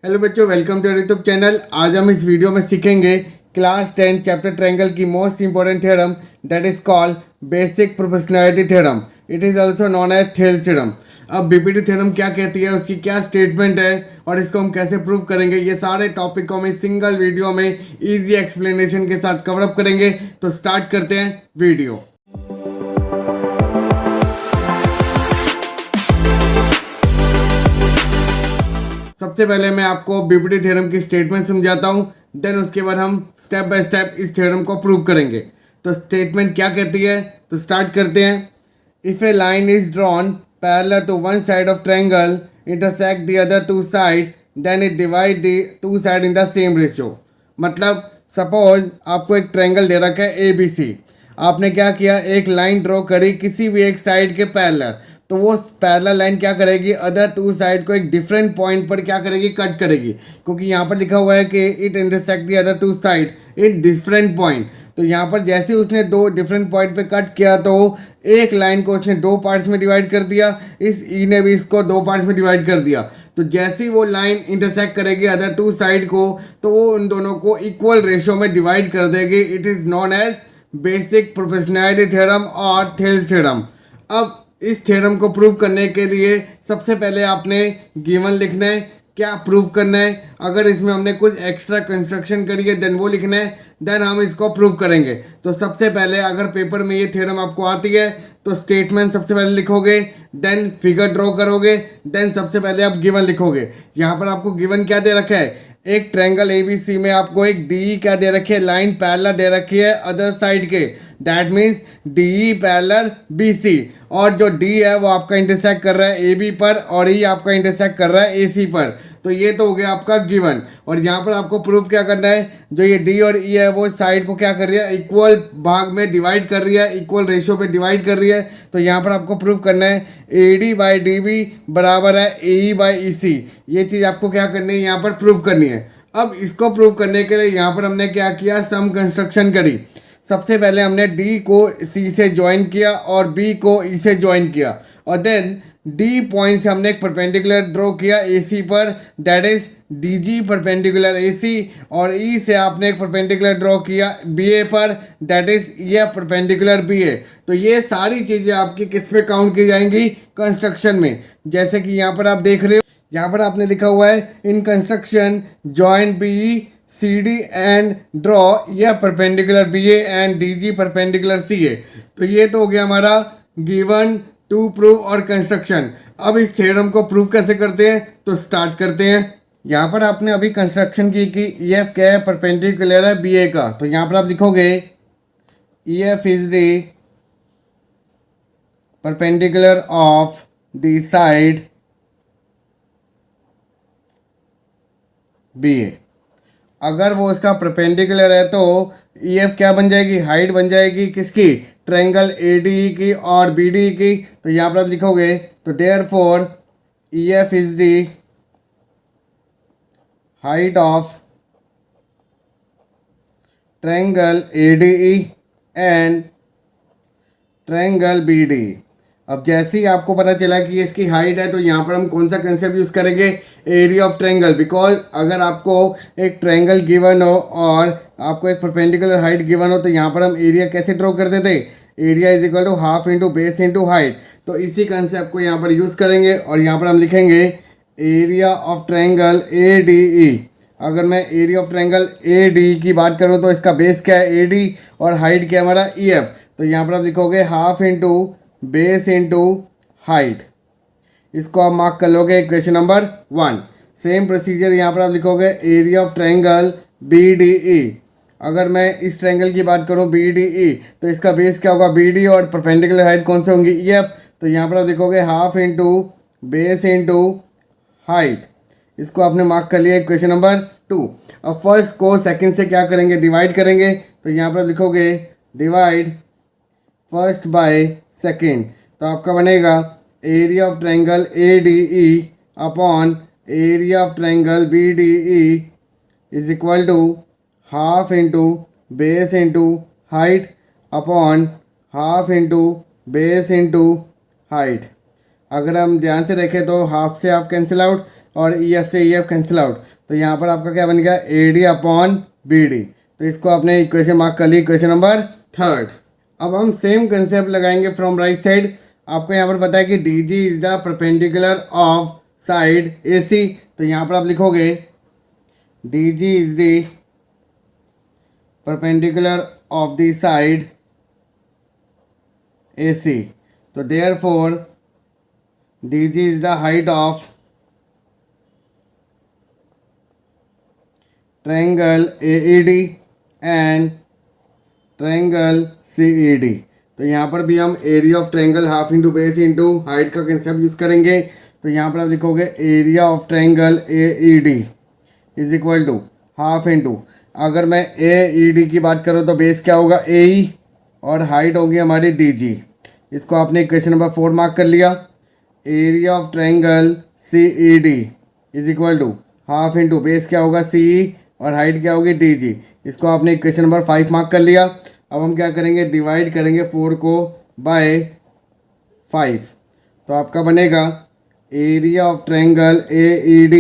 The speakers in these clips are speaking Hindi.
हेलो बच्चों, वेलकम टू यूट्यूब चैनल। आज हम इस वीडियो में सीखेंगे क्लास 10 चैप्टर ट्रायंगल की most important theorem that is called basic proportionality theorem. It is also known as Thales theorem. अब बीपीटी थ्योरम क्या कहती है, उसकी क्या स्टेटमेंट है और इसको हम कैसे प्रूव करेंगे, ये सारे टॉपिक को हम इस सिंगल वीडियो में इजी एक्सप्लेनेशन के साथ कवर अप करेंगे। तो स्टार्ट करते हैं वीडियो। सबसे पहले मैं आपको बीपीटी थ्योरम की स्टेटमेंट समझाता हूँ, देन उसके बाद हम स्टेप बाय स्टेप इस थ्योरम को प्रूव करेंगे। तो स्टेटमेंट क्या कहती है, तो स्टार्ट करते हैं। If a line is drawn parallel to one side of triangle intersect the other two side then it divide the two side in the same ratio. मतलब सपोज आपको एक ट्रायंगल दे रखा है ए बी सी, आपने क्या किया, एक लाइन ड्रॉ करी किसी भी एक साइड के पैरेलल, तो वो पैरेलल लाइन क्या करेगी, अदर टू साइड को एक डिफरेंट पॉइंट पर क्या करेगी, कट करेगी। क्योंकि यहाँ पर लिखा हुआ है कि it intersect the other two side in different point. तो यहाँ पर जैसे उसने दो डिफरेंट पॉइंट पे कट किया तो एक लाइन को उसने दो पार्ट्स में डिवाइड कर दिया, इस ई ने भी इसको दो पार्ट्स में डिवाइड कर दिया। तो जैसे ही वो लाइन इंटरसेक्ट करेगी अदर टू साइड को, तो वो उन दोनों को इक्वल रेशियो में डिवाइड कर देगी। It is known as basic proportionality theorem और थेल्स थ्योरम। अब इस थ्योरम को प्रूव करने के लिए सबसे पहले आपने गिवन लिखना है, क्या प्रूव करना है। अगर इसमें हमने कुछ एक्स्ट्रा कंस्ट्रक्शन करी है देन वो लिखना है, देन हम इसको प्रूव करेंगे। तो सबसे पहले अगर पेपर में ये थ्योरम आपको आती है तो स्टेटमेंट सबसे पहले लिखोगे, देन फिगर ड्रॉ करोगे, देन सबसे पहले आप गिवन लिखोगे। यहाँ पर आपको गिवन क्या दे रखा है, एक ट्रायंगल एबीसी में आपको एक डी क्या दे रखी है, लाइन पैरेलल दे रखी है अदर साइड के, that means D parallel BC. और जो डी है वो आपका इंटरसेक्ट कर रहा है ए बी पर और ई आपका इंटरसेक्ट कर रहा है ए सी पर। तो ये तो हो गया आपका गिवन। और यहाँ पर आपको प्रूफ क्या करना है, जो ये डी और ई है वो साइड को क्या कर रही है, इक्वल भाग में डिवाइड कर रही है, इक्वल रेशियो पे डिवाइड कर रही है। तो यहाँ पर आपको प्रूफ करना है A D by D B बराबर है ए ई बाई ई सी। ये चीज़ आपको क्या करनी है, यहाँ पर प्रूव करनी है। अब इसको प्रूव करने के लिए यहाँ पर हमने क्या किया, सम कंस्ट्रक्शन करी। सबसे पहले हमने डी को सी से ज्वाइन किया और बी को ई से ज्वाइन किया, और देन डी पॉइंट से हमने एक परपेंडिकुलर ड्रॉ किया ए सी पर, that is D G perpendicular A C. और ई से आपने एक परपेंडिकुलर ड्रॉ किया बी ए पर, दैट इज ये परपेंडिकुलर बी ए। तो ये सारी चीज़ें आपकी किस में काउंट की जाएंगी, कंस्ट्रक्शन में। जैसे कि यहाँ पर आप देख रहे हो, यहाँ पर आपने लिखा हुआ है in construction join B C D and draw या perpendicular B A and D G perpendicular C A. तो ये तो हो गया हमारा गिवन टू प्रूव और कंस्ट्रक्शन। अब इस थ्योरम को प्रूव कैसे करते हैं, तो स्टार्ट करते हैं। यहाँ पर आपने अभी कंस्ट्रक्शन की कि ई एफ क्या है, परपेंडिकुलर है बी ए का। तो यहाँ पर आप लिखोगे E F is the perpendicular of the side B A. अगर वो इसका परपेंडिकुलर है तो ई एफ क्या बन जाएगी, हाइट बन जाएगी किसकी, ट्रायंगल ए डी की और बी डी की। तो यहाँ पर आप लिखोगे तो therefore E F is the height of triangle A D E and triangle B D. अब जैसे ही आपको पता चला कि इसकी हाइट है तो यहाँ पर हम कौन सा कंसेप्ट यूज़ करेंगे, एरिया ऑफ ट्रायंगल। बिकॉज अगर आपको एक ट्रायंगल गिवन हो और आपको एक परपेंडिकुलर हाइट गिवन हो तो यहाँ पर हम एरिया कैसे ड्रॉ करते थे, area is equal to half into base into height. तो इसी कंसेप्ट को यहाँ पर यूज़ करेंगे और यहाँ पर हम लिखेंगे area of triangle A D E. अगर मैं area of triangle A D की बात करूँ तो इसका बेस क्या है ए डी और हाइट क्या है हमारा ई एफ। तो यहाँ पर आप लिखोगे half into base into height. इसको आप मार्क कर लोगे इक्वेशन नंबर 1। सेम प्रोसीजर यहाँ पर आप लिखोगे area of triangle B D E. अगर मैं इस ट्रायंगल की बात करूँ बी डी ई तो इसका बेस क्या होगा बी डी और परपेंडिकुलर हाइट कौन से होंगी ई एफ। तो यहाँ पर आप लिखोगे half into base into height. इसको आपने मार्क कर लिया इक्वेशन नंबर 2। अब फर्स्ट को सेकंड से क्या करेंगे, डिवाइड करेंगे। तो यहाँ पर आप लिखोगे डिवाइड फर्स्ट बाय सेकेंड। तो आपका बनेगा area of triangle A D E upon area of triangle B D E is equal to half into base into height upon half into base into height. अगर हम ध्यान से देखें तो हाफ से हाफ कैंसिल आउट, और ई एफ से ई एफ कैंसिल आउट, तो यहाँ पर आपका क्या बन गया A D upon B D. तो इसको आपने इक्वेशन मार्क कर ली, इक्वेशन नंबर थर्ड। अब हम सेम कंसेप्ट लगाएंगे फ्रॉम राइट साइड। आपको यहाँ पर पता है कि D G is the perpendicular of side A C, तो यहाँ पर आप लिखोगे D G is the perpendicular of the side A C, तो therefore D G is the height of triangle AED and triangle CED। तो यहाँ पर भी हम area of triangle half into base into height का कंसेप्ट यूज़ करेंगे। तो यहाँ पर आप लिखोगे area of triangle AED is equal to half into, अगर मैं AED की बात करूँ तो बेस क्या होगा AE और हाइट होगी हमारी DG। इसको आपने इक्वेशन नंबर 4 मार्क कर लिया। Area of triangle CED is equal to half into base क्या होगा CE और हाइट क्या होगी DG। इसको आपने इक्वेशन नंबर 5 मार्क कर लिया। अब हम क्या करेंगे, डिवाइड करेंगे 4 को बाय 5, तो आपका बनेगा area of triangle AED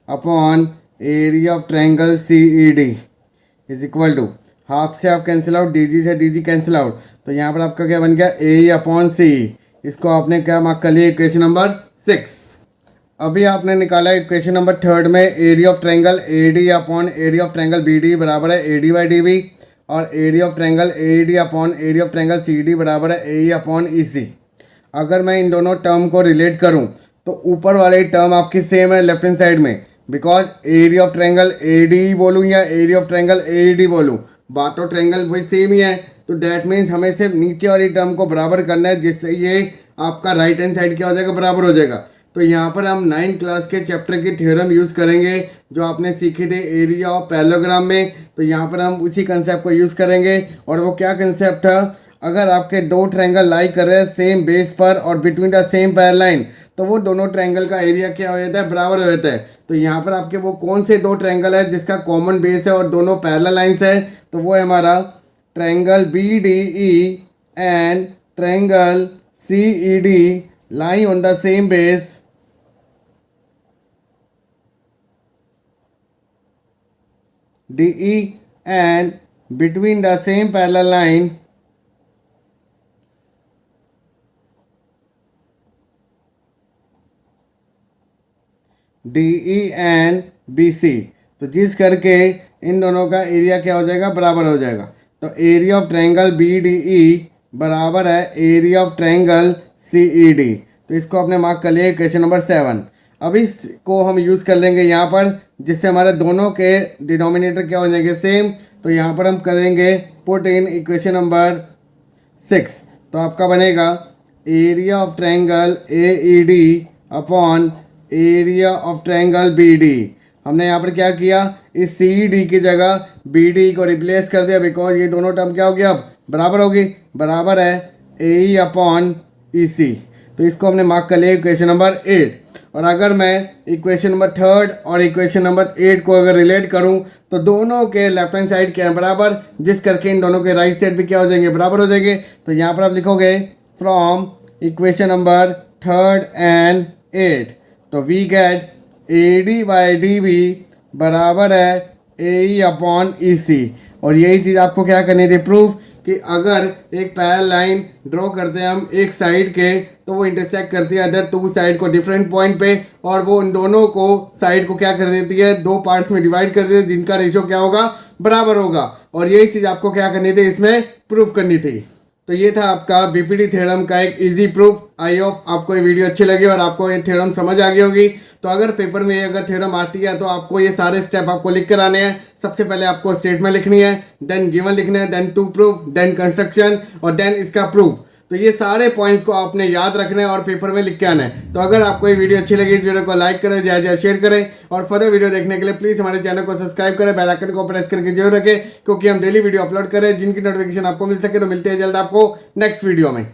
upon area of triangle CED is equal to half से हाफ कैंसिल आउट, DG से DG कैंसिल आउट, तो यहाँ पर आपका क्या बन गया AE अपॉन CE। इसको आपने क्या मार्क कर लिया, इक्वेशन नंबर 6। अभी आपने निकाला इक्वेशन नंबर थर्ड में area of triangle AD upon area of triangle BD बराबर है AD बाई DB, और area of triangle AED upon area of triangle CD बराबर है AE अपॉन EC। अगर मैं इन दोनों टर्म को रिलेट करूं तो ऊपर वाले टर्म आपकी सेम है लेफ्ट हैंड साइड में, because area of triangle AD बोलूँ या एरिया ऑफ ट्रायंगल AED बोलूँ, बात तो ट्रायंगल वही सेम ही है। तो डैट मीन्स हमें सिर्फ नीचे वाली टर्म को बराबर करना है, जिससे ये आपका राइट हैंड साइड क्या हो जाएगा, बराबर हो जाएगा। तो यहाँ पर हम 9th क्लास के चैप्टर की थ्योरम यूज़ करेंगे जो आपने सीखे थे एरिया ऑफ पैरेललोग्राम में। तो यहाँ पर हम उसी कंसेप्ट को यूज़ करेंगे, और वो क्या कंसेप्ट था, अगर आपके दो ट्रायंगल लाई कर रहे हैं सेम बेस पर और between the same parallel line, तो वो दोनों ट्रायंगल का एरिया क्या हो जाता है, बराबर हो जाता है। तो यहाँ पर आपके वो कौन से दो ट्रायंगल है जिसका कॉमन बेस है और दोनों पैरेलल लाइंस है, तो वो है हमारा triangle BDE and triangle CED lie on the same base DE and between the same parallel line DE and BC, तो जिस करके इन दोनों का एरिया क्या हो जाएगा, बराबर हो जाएगा। तो एरिया ऑफ ट्रायंगल BDE बराबर है एरिया ऑफ ट्रायंगल CED। तो इसको आपने मार्क कर लिया क्वेश्चन नंबर 7। अब इसको हम यूज़ कर लेंगे यहाँ पर, जिससे हमारे दोनों के डिनोमिनेटर क्या हो जाएंगे, सेम। तो यहाँ पर हम करेंगे पुट इन इक्वेशन नंबर 6, तो आपका बनेगा area of triangle AED upon area of triangle BD। हमने यहाँ पर क्या किया, इस CED की जगह BD को रिप्लेस कर दिया, बिकॉज ये दोनों टर्म क्या हो गया, अब बराबर होगी, बराबर है AE अपॉन EC। तो इसको हमने मार्क कर लिया इक्वेशन नंबर 8। और अगर मैं इक्वेशन नंबर 3 और इक्वेशन नंबर 8 को अगर रिलेट करूं तो दोनों के लेफ्ट हैंड साइड क्या है, बराबर, जिस करके इन दोनों के राइट साइड भी क्या हो जाएंगे, बराबर हो जाएंगे। तो यहाँ पर आप लिखोगे फ्रॉम इक्वेशन नंबर 3 एंड 8, तो we get AD by DB बराबर है AE अपॉन EC। और यही चीज़ आपको क्या करनी थी, प्रूफ, कि अगर एक पैरेलल लाइन ड्रॉ करते हैं हम एक साइड के, तो वो इंटरसेक्ट करती है अदर टू साइड को डिफरेंट पॉइंट पे, और वो उन दोनों को साइड को क्या कर देती है, दो पार्ट्स में डिवाइड कर देती है, जिनका रेशियो क्या होगा, बराबर होगा। और यही चीज़ आपको क्या करनी थी, इसमें प्रूफ करनी थी। तो ये था आपका BPD थ्योरम का एक इजी प्रूफ। आई होप आपको ये वीडियो अच्छी लगी और आपको ये थ्योरम समझ आ गई होगी। तो अगर पेपर में अगर थ्योरम आती है तो आपको ये सारे स्टेप आपको लिख कर आने हैं। सबसे पहले आपको स्टेटमेंट लिखनी है, देन गिवन लिखना है, then to proof, then construction, और देन इसका प्रूफ। तो ये सारे पॉइंट्स को आपने याद रखना है और पेपर में लिख के आना है। तो अगर आपको ये वीडियो अच्छी लगी, इस वीडियो को लाइक करें, ज़्यादा ज़्यादा शेयर करें, और फर्दर वीडियो देखने के लिए प्लीज़ हमारे चैनल को सब्सक्राइब करें, बेल आइकन को प्रेस करके जरूर रखें, क्योंकि हम डेली वीडियो अपलोड करें जिनकी नोटिफिकेशन आपको मिल सके। तो मिलते हैं जल्द आपको नेक्स्ट वीडियो में।